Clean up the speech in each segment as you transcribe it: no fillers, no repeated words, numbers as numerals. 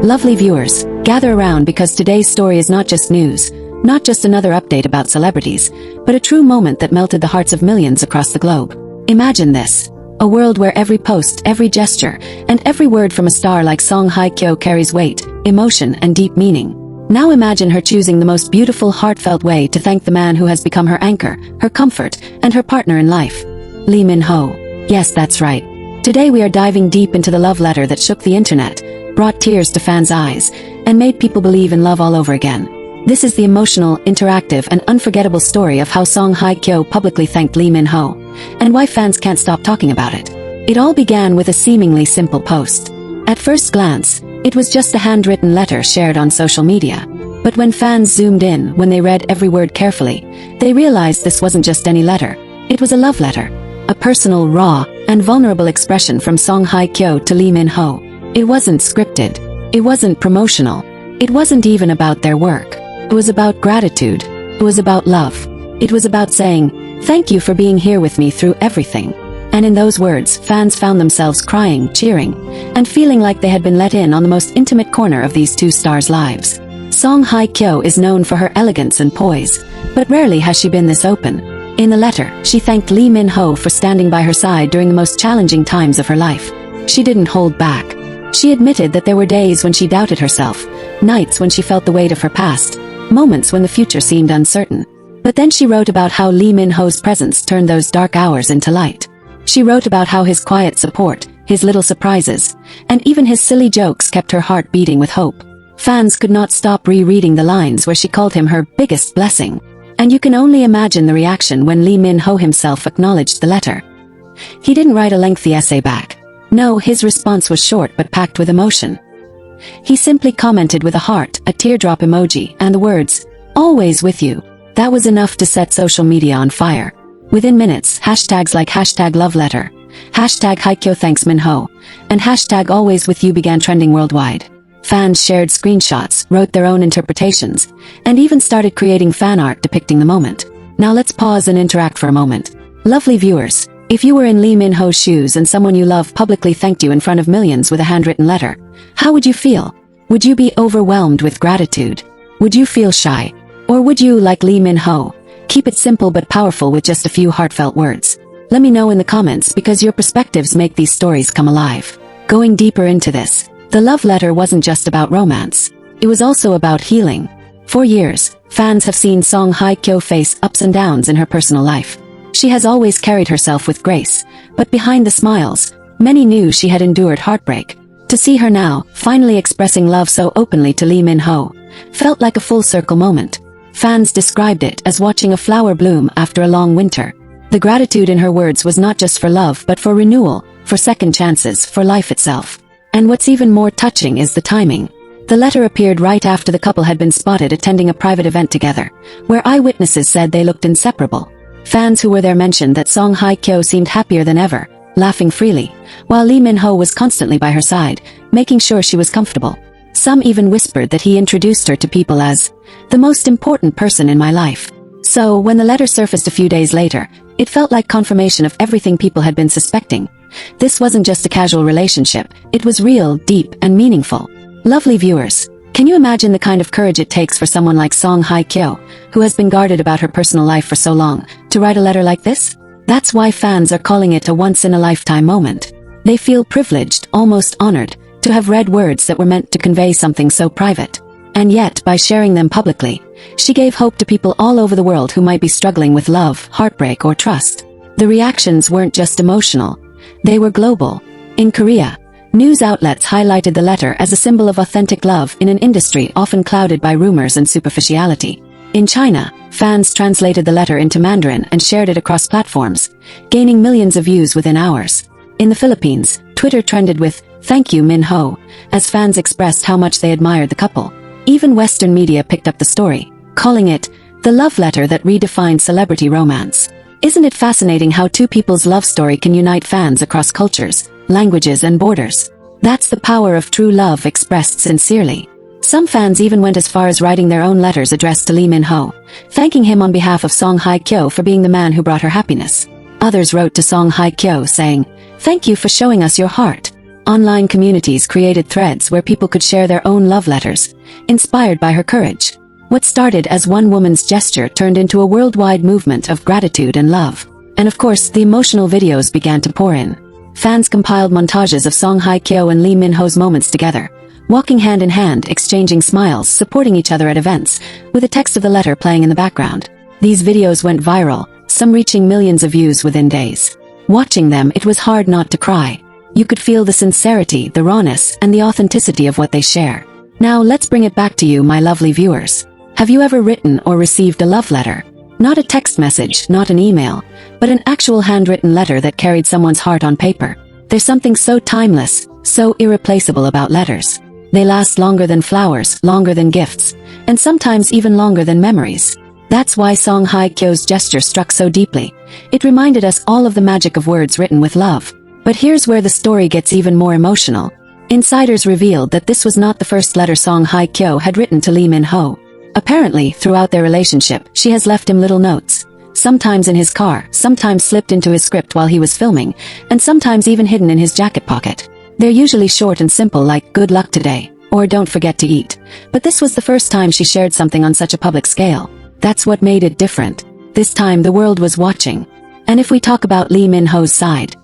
Lovely viewers, gather around because today's story is not just news, not just another update about celebrities, but a true moment that melted the hearts of millions across the globe. Imagine this. A world where every post, every gesture, and every word from a star like Song Hye Kyo carries weight, emotion, and deep meaning. Now imagine her choosing the most beautiful, heartfelt way to thank the man who has become her anchor, her comfort, and her partner in life. Lee Min-ho. Yes, that's right. Today we are diving deep into the love letter that shook the internet, brought tears to fans' eyes, and made people believe in love all over again. This is the emotional, interactive, and unforgettable story of how Song Hye Kyo publicly thanked Lee Min-ho, and why fans can't stop talking about it. It all began with a seemingly simple post. At first glance, it was just a handwritten letter shared on social media. But when fans zoomed in, when they read every word carefully, they realized this wasn't just any letter. It was a love letter. A personal, raw, and vulnerable expression from Song Hye Kyo to Lee Min-ho. It wasn't scripted. It wasn't promotional. It wasn't even about their work. It was about gratitude. It was about love. It was about saying, "Thank you for being here with me through everything." And in those words, fans found themselves crying, cheering, and feeling like they had been let in on the most intimate corner of these two stars' lives. Song Hye Kyo is known for her elegance and poise, but rarely has she been this open. In the letter, she thanked Lee Min-ho for standing by her side during the most challenging times of her life. She didn't hold back. She admitted that there were days when she doubted herself, nights when she felt the weight of her past, moments when the future seemed uncertain. But then she wrote about how Lee Min-ho's presence turned those dark hours into light. She wrote about how his quiet support, his little surprises, and even his silly jokes kept her heart beating with hope. Fans could not stop rereading the lines where she called him her biggest blessing. And you can only imagine the reaction when Lee Min-ho himself acknowledged the letter. He didn't write a lengthy essay back. No, his response was short but packed with emotion. He simply commented with a heart, a teardrop emoji, and the words, "Always with you." That was enough to set social media on fire. Within minutes, hashtags like #LoveLetter, #HyeKyoThanksMinho, and #AlwaysWithYou began trending worldwide. Fans shared screenshots, wrote their own interpretations, and even started creating fan art depicting the moment. Now let's pause and interact for a moment. Lovely viewers, if you were in Lee Min-ho's shoes and someone you love publicly thanked you in front of millions with a handwritten letter, how would you feel? Would you be overwhelmed with gratitude? Would you feel shy? Or would you, like Lee Min-ho, keep it simple but powerful with just a few heartfelt words? Let me know in the comments because your perspectives make these stories come alive. Going deeper into this, the love letter wasn't just about romance. It was also about healing. For years, fans have seen Song Hye Kyo face ups and downs in her personal life. She has always carried herself with grace, but behind the smiles, many knew she had endured heartbreak. To see her now, finally expressing love so openly to Lee Min-ho, felt like a full circle moment. Fans described it as watching a flower bloom after a long winter. The gratitude in her words was not just for love but for renewal, for second chances, for life itself. And what's even more touching is the timing. The letter appeared right after the couple had been spotted attending a private event together, where eyewitnesses said they looked inseparable. Fans who were there mentioned that Song Hye Kyo seemed happier than ever, laughing freely, while Lee Min-ho was constantly by her side, making sure she was comfortable. Some even whispered that he introduced her to people as the most important person in my life. So, when the letter surfaced a few days later, it felt like confirmation of everything people had been suspecting. This wasn't just a casual relationship, it was real, deep, and meaningful. Lovely viewers, can you imagine the kind of courage it takes for someone like Song Hye Kyo, who has been guarded about her personal life for so long, to write a letter like this? That's why fans are calling it a once-in-a-lifetime moment. They feel privileged, almost honored, to have read words that were meant to convey something so private. And yet, by sharing them publicly, she gave hope to people all over the world who might be struggling with love, heartbreak, or trust. The reactions weren't just emotional. They were global. In Korea, news outlets highlighted the letter as a symbol of authentic love in an industry often clouded by rumors and superficiality. In China, fans translated the letter into Mandarin and shared it across platforms, gaining millions of views within hours. In the Philippines, Twitter trended with, "Thank you Min-ho," as fans expressed how much they admired the couple. Even Western media picked up the story, calling it the love letter that redefined celebrity romance. Isn't it fascinating how two people's love story can unite fans across cultures, languages, and borders? That's the power of true love expressed sincerely. Some fans even went as far as writing their own letters addressed to Lee Min-ho, thanking him on behalf of Song Hye Kyo for being the man who brought her happiness. Others wrote to Song Hye Kyo saying, "Thank you for showing us your heart." Online communities created threads where people could share their own love letters, inspired by her courage. What started as one woman's gesture turned into a worldwide movement of gratitude and love. And of course, the emotional videos began to pour in. Fans compiled montages of Song Hye Kyo and Lee Min-ho's moments together, walking hand in hand, exchanging smiles, supporting each other at events, with the text of the letter playing in the background. These videos went viral, some reaching millions of views within days. Watching them, it was hard not to cry. You could feel the sincerity, the rawness, and the authenticity of what they share. Now let's bring it back to you, my lovely viewers. Have you ever written or received a love letter? Not a text message, not an email, but an actual handwritten letter that carried someone's heart on paper. There's something so timeless, so irreplaceable about letters. They last longer than flowers, longer than gifts, and sometimes even longer than memories. That's why Song Hye Kyo's gesture struck so deeply. It reminded us all of the magic of words written with love. But here's where the story gets even more emotional. Insiders revealed that this was not the first letter Song Hye Kyo had written to Lee Min-ho. Apparently, throughout their relationship, she has left him little notes. Sometimes in his car, sometimes slipped into his script while he was filming, and sometimes even hidden in his jacket pocket. They're usually short and simple, like "good luck today," or "don't forget to eat." But this was the first time she shared something on such a public scale. That's what made it different. This time the world was watching. And if we talk about Lee Min-ho's side,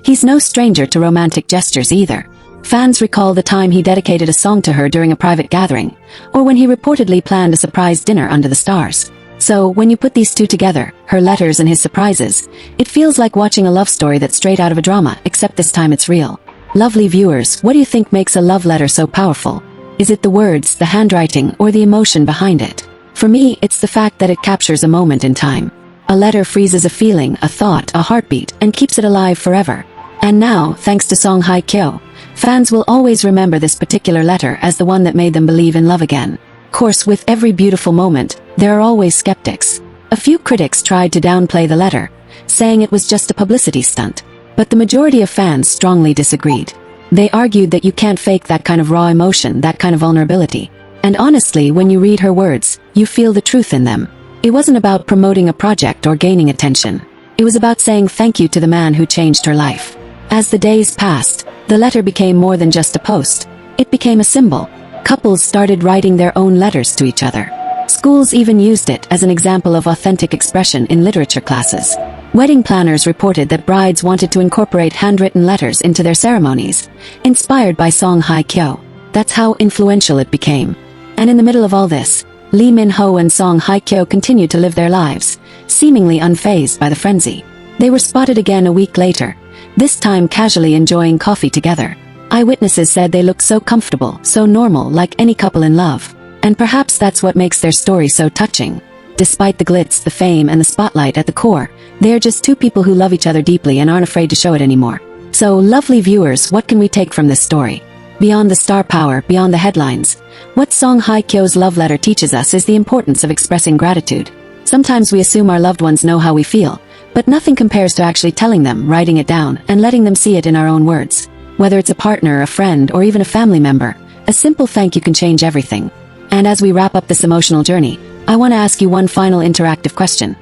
he's no stranger to romantic gestures either. Fans recall the time he dedicated a song to her during a private gathering, or when he reportedly planned a surprise dinner under the stars. So, when you put these two together, her letters and his surprises, it feels like watching a love story that's straight out of a drama, except this time it's real. Lovely viewers, what do you think makes a love letter so powerful? Is it the words, the handwriting, or the emotion behind it? For me, it's the fact that it captures a moment in time. A letter freezes a feeling, a thought, a heartbeat, and keeps it alive forever. And now, thanks to Song Hye Kyo, fans will always remember this particular letter as the one that made them believe in love again. Of course, with every beautiful moment, there are always skeptics. A few critics tried to downplay the letter, saying it was just a publicity stunt. But the majority of fans strongly disagreed. They argued that you can't fake that kind of raw emotion, that kind of vulnerability. And honestly, when you read her words, you feel the truth in them. It wasn't about promoting a project or gaining attention. It was about saying thank you to the man who changed her life. As the days passed, the letter became more than just a post. It became a symbol. Couples started writing their own letters to each other. Schools even used it as an example of authentic expression in literature classes. Wedding planners reported that brides wanted to incorporate handwritten letters into their ceremonies, inspired by Song Hye Kyo. That's how influential it became. And in the middle of all this, Lee Min-ho and Song Hye Kyo continued to live their lives, seemingly unfazed by the frenzy. They were spotted again a week later, this time casually enjoying coffee together. Eyewitnesses said they looked so comfortable, so normal, like any couple in love. And perhaps that's what makes their story so touching. Despite the glitz, the fame, and the spotlight at the core, they are just two people who love each other deeply and aren't afraid to show it anymore. So, lovely viewers, what can we take from this story? Beyond the star power, beyond the headlines, what Song Hye Kyo's love letter teaches us is the importance of expressing gratitude. Sometimes we assume our loved ones know how we feel, but nothing compares to actually telling them, writing it down, and letting them see it in our own words. Whether it's a partner, a friend, or even a family member, a simple thank you can change everything. And as we wrap up this emotional journey, I want to ask you one final interactive question.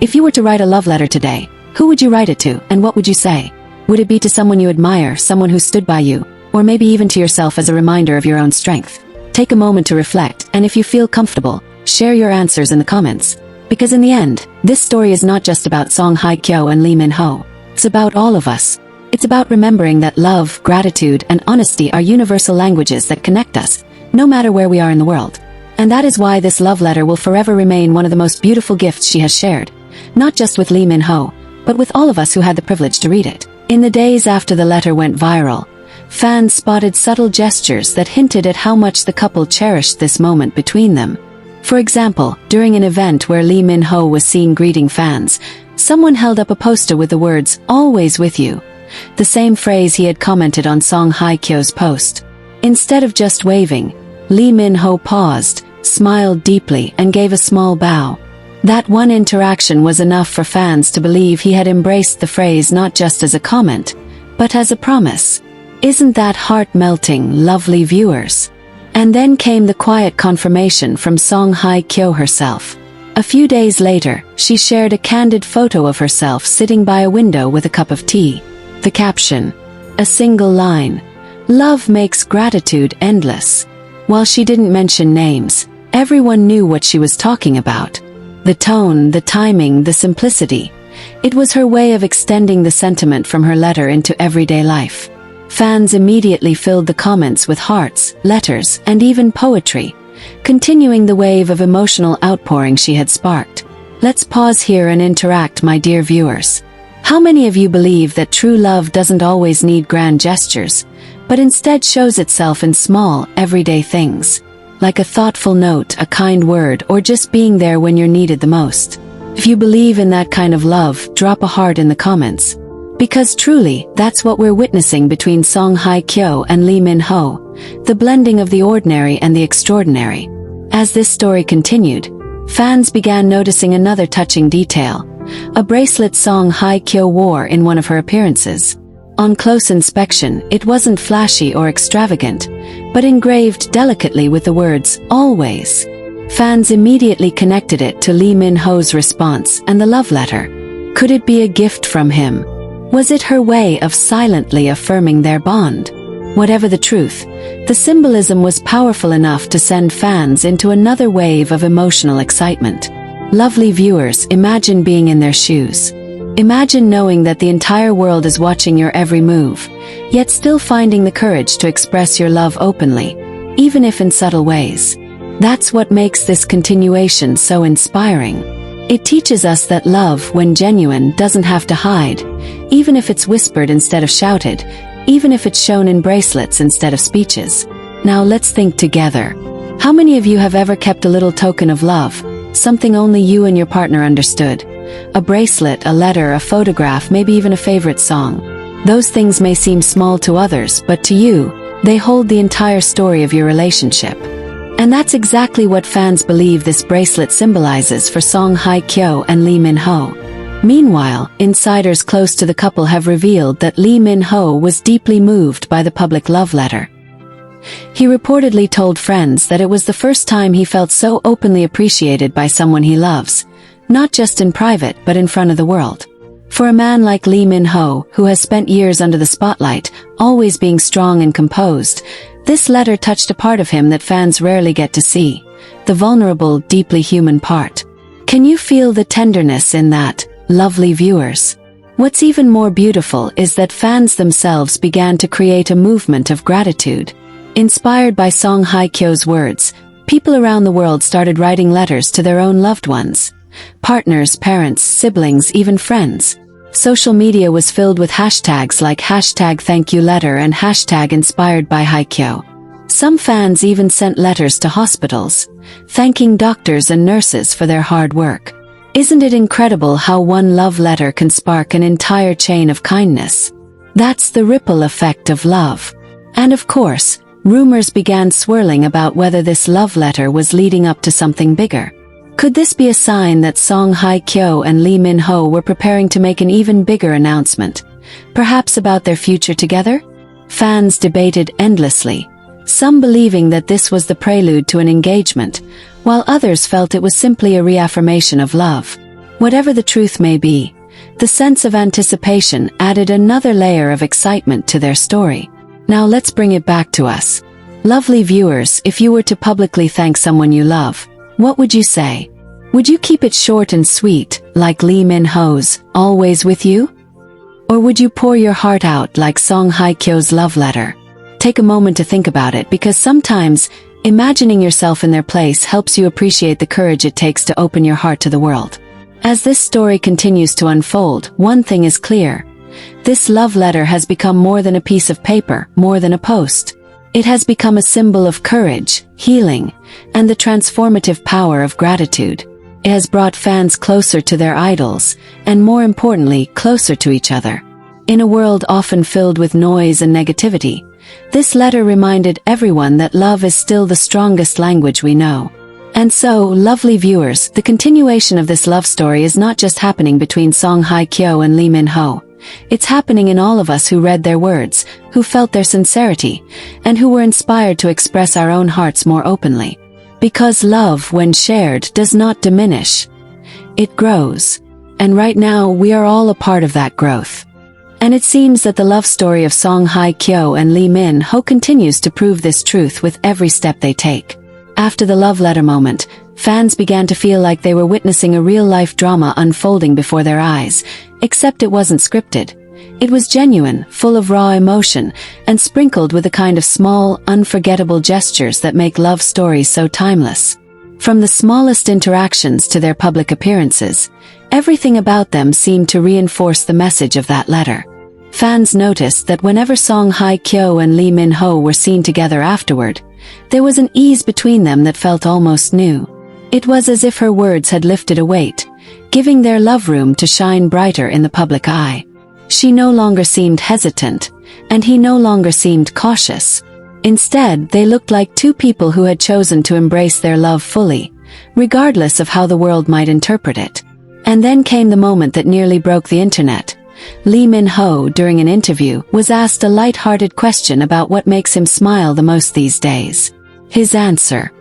If you were to write a love letter today, who would you write it to, and what would you say? Would it be to someone you admire, someone who stood by you, or maybe even to yourself as a reminder of your own strength? Take a moment to reflect, and if you feel comfortable, share your answers in the comments. Because in the end, this story is not just about Song Hye Kyo and Lee Min-ho. It's about all of us. It's about remembering that love, gratitude, and honesty are universal languages that connect us, no matter where we are in the world. And that is why this love letter will forever remain one of the most beautiful gifts she has shared, not just with Lee Min-ho, but with all of us who had the privilege to read it. In the days after the letter went viral, fans spotted subtle gestures that hinted at how much the couple cherished this moment between them. For example, during an event where Lee Min-ho was seen greeting fans, someone held up a poster with the words, "Always with you," the same phrase he had commented on Song Hye Kyo's post. Instead of just waving, Lee Min-ho paused, smiled deeply, and gave a small bow. That one interaction was enough for fans to believe he had embraced the phrase not just as a comment, but as a promise. Isn't that heart-melting, lovely viewers? And then came the quiet confirmation from Song Hye Kyo herself. A few days later, she shared a candid photo of herself sitting by a window with a cup of tea. The caption, a single line, Love makes gratitude endless. While she didn't mention names, everyone knew what she was talking about. The tone, the timing, the simplicity. It was her way of extending the sentiment from her letter into everyday life. Fans immediately filled the comments with hearts, letters, and even poetry, continuing the wave of emotional outpouring she had sparked. Let's pause here and interact, my dear viewers. How many of you believe that true love doesn't always need grand gestures, but instead shows itself in small, everyday things? Like a thoughtful note, a kind word, or just being there when you're needed the most. If you believe in that kind of love, drop a heart in the comments. Because truly, that's what we're witnessing between Song Hye Kyo and Lee Min-ho, the blending of the ordinary and the extraordinary. As this story continued, fans began noticing another touching detail: a bracelet Song Hye Kyo wore in one of her appearances. On close inspection, it wasn't flashy or extravagant, but engraved delicately with the words, "Always." Fans immediately connected it to Lee Min-ho's response and the love letter. Could it be a gift from him? Was it her way of silently affirming their bond? Whatever the truth, the symbolism was powerful enough to send fans into another wave of emotional excitement. Lovely viewers, imagine being in their shoes. Imagine knowing that the entire world is watching your every move, yet still finding the courage to express your love openly, even if in subtle ways. That's what makes this continuation so inspiring. It teaches us that love, when genuine, doesn't have to hide, even if it's whispered instead of shouted, even if it's shown in bracelets instead of speeches. Now let's think together. How many of you have ever kept a little token of love, something only you and your partner understood? A bracelet, a letter, a photograph, maybe even a favorite song. Those things may seem small to others, but to you, they hold the entire story of your relationship. And that's exactly what fans believe this bracelet symbolizes for Song Hye Kyo and Lee Min-ho. Meanwhile, insiders close to the couple have revealed that Lee Min-ho was deeply moved by the public love letter. He reportedly told friends that it was the first time he felt so openly appreciated by someone he loves, not just in private but in front of the world. For a man like Lee Min-ho, who has spent years under the spotlight, always being strong and composed, this letter touched a part of him that fans rarely get to see, the vulnerable, deeply human part. Can you feel the tenderness in that, lovely viewers? What's even more beautiful is that fans themselves began to create a movement of gratitude. Inspired by Song Hye Kyo's words, people around the world started writing letters to their own loved ones. Partners, parents, siblings, even friends. Social media was filled with hashtags like #ThankYouLetter and #InspiredByHyeKyo. Some fans even sent letters to hospitals, thanking doctors and nurses for their hard work. Isn't it incredible how one love letter can spark an entire chain of kindness? That's the ripple effect of love. And of course, rumors began swirling about whether this love letter was leading up to something bigger. Could this be a sign that Song Hye Kyo and Lee Min-ho were preparing to make an even bigger announcement, perhaps about their future together? Fans debated endlessly, some believing that this was the prelude to an engagement, while others felt it was simply a reaffirmation of love. Whatever the truth may be, the sense of anticipation added another layer of excitement to their story. Now let's bring it back to us. Lovely viewers, if you were to publicly thank someone you love, what would you say? Would you keep it short and sweet, like Lee Min-ho's, "Always with you"? Or would you pour your heart out like Song Hye Kyo's love letter? Take a moment to think about it, because sometimes, imagining yourself in their place helps you appreciate the courage it takes to open your heart to the world. As this story continues to unfold, one thing is clear. This love letter has become more than a piece of paper, more than a post. It has become a symbol of courage, healing, and the transformative power of gratitude. It has brought fans closer to their idols, and more importantly, closer to each other. In a world often filled with noise and negativity, this letter reminded everyone that love is still the strongest language we know. And so, lovely viewers, the continuation of this love story is not just happening between Song Hye Kyo and Lee Min-ho. It's happening in all of us who read their words, who felt their sincerity, and who were inspired to express our own hearts more openly. Because love, when shared, does not diminish. It grows. And right now, we are all a part of that growth. And it seems that the love story of Song Hye Kyo and Lee Min-ho continues to prove this truth with every step they take. After the love letter moment, fans began to feel like they were witnessing a real-life drama unfolding before their eyes, except it wasn't scripted. It was genuine, full of raw emotion, and sprinkled with the kind of small, unforgettable gestures that make love stories so timeless. From the smallest interactions to their public appearances, everything about them seemed to reinforce the message of that letter. Fans noticed that whenever Song Hye Kyo and Lee Min-ho were seen together afterward, there was an ease between them that felt almost new. It was as if her words had lifted a weight, giving their love room to shine brighter in the public eye. She no longer seemed hesitant, and he no longer seemed cautious. Instead, they looked like two people who had chosen to embrace their love fully, regardless of how the world might interpret it. And then came the moment that nearly broke the internet. Lee Min-ho, during an interview, was asked a light-hearted question about what makes him smile the most these days. His answer.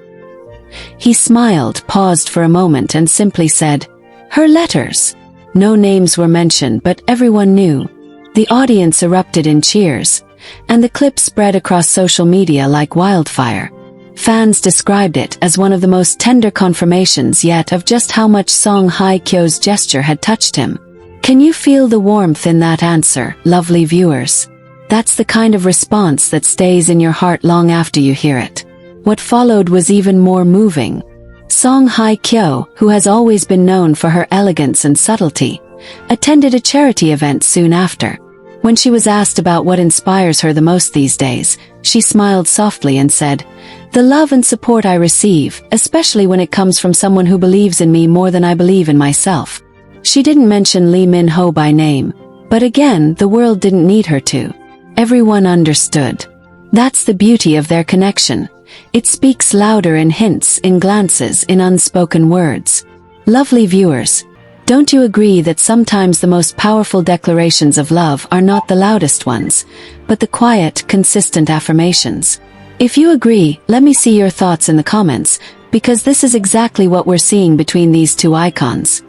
He smiled, paused for a moment, and simply said, "Her letters." No names were mentioned, but everyone knew. The audience erupted in cheers, and the clip spread across social media like wildfire. Fans described it as one of the most tender confirmations yet of just how much Song Hye Kyo's gesture had touched him. Can you feel the warmth in that answer, lovely viewers? That's the kind of response that stays in your heart long after you hear it. What followed was even more moving. Song Hye Kyo, who has always been known for her elegance and subtlety, attended a charity event soon after. When she was asked about what inspires her the most these days, she smiled softly and said, "The love and support I receive, especially when it comes from someone who believes in me more than I believe in myself." She didn't mention Lee Min-ho by name, but again, the world didn't need her to. Everyone understood. That's the beauty of their connection. It speaks louder in hints, in glances, in unspoken words. Lovely viewers, don't you agree that sometimes the most powerful declarations of love are not the loudest ones, but the quiet, consistent affirmations? If you agree, let me see your thoughts in the comments, because this is exactly what we're seeing between these two icons.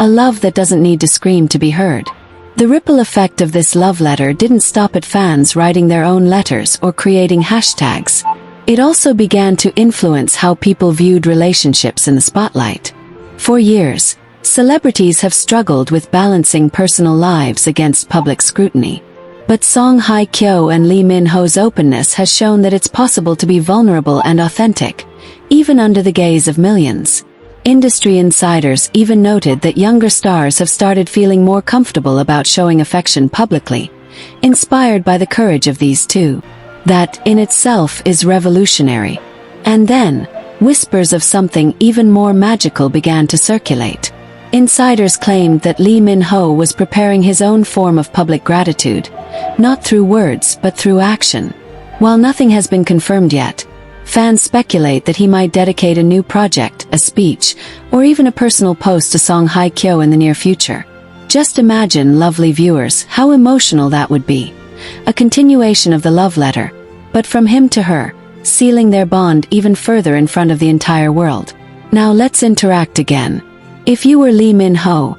A love that doesn't need to scream to be heard. The ripple effect of this love letter didn't stop at fans writing their own letters or creating hashtags. It also began to influence how people viewed relationships in the spotlight. For years, celebrities have struggled with balancing personal lives against public scrutiny. But Song Hye Kyo and Lee Min-ho's openness has shown that it's possible to be vulnerable and authentic, even under the gaze of millions. Industry insiders even noted that younger stars have started feeling more comfortable about showing affection publicly, inspired by the courage of these two. That, in itself, is revolutionary. And then, whispers of something even more magical began to circulate. Insiders claimed that Lee Min-ho was preparing his own form of public gratitude, not through words but through action. While nothing has been confirmed yet, fans speculate that he might dedicate a new project, a speech, or even a personal post to Song Hye Kyo in the near future. Just imagine, lovely viewers, how emotional that would be. A continuation of the love letter, but from him to her, sealing their bond even further in front of the entire world. Now let's interact again. If you were Lee Min-ho,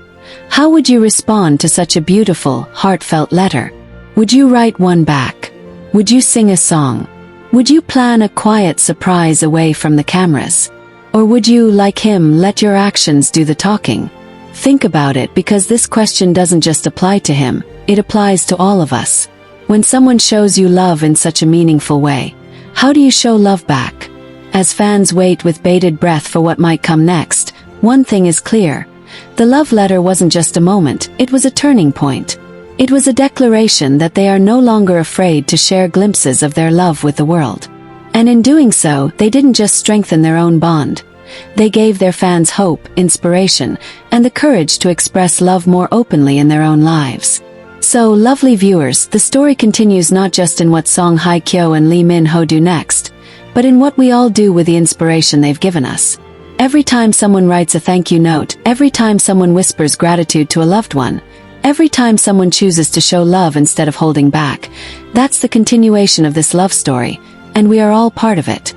how would you respond to such a beautiful, heartfelt letter? Would you write one back? Would you sing a song? Would you plan a quiet surprise away from the cameras? Or would you, like him, let your actions do the talking? Think about it, because this question doesn't just apply to him, it applies to all of us. When someone shows you love in such a meaningful way, how do you show love back? As fans wait with bated breath for what might come next, one thing is clear. The love letter wasn't just a moment, it was a turning point. It was a declaration that they are no longer afraid to share glimpses of their love with the world. And in doing so, they didn't just strengthen their own bond. They gave their fans hope, inspiration, and the courage to express love more openly in their own lives. So, lovely viewers, the story continues not just in what Song Hye Kyo and Lee Min-ho do next, but in what we all do with the inspiration they've given us. Every time someone writes a thank you note, every time someone whispers gratitude to a loved one, every time someone chooses to show love instead of holding back, that's the continuation of this love story, and we are all part of it.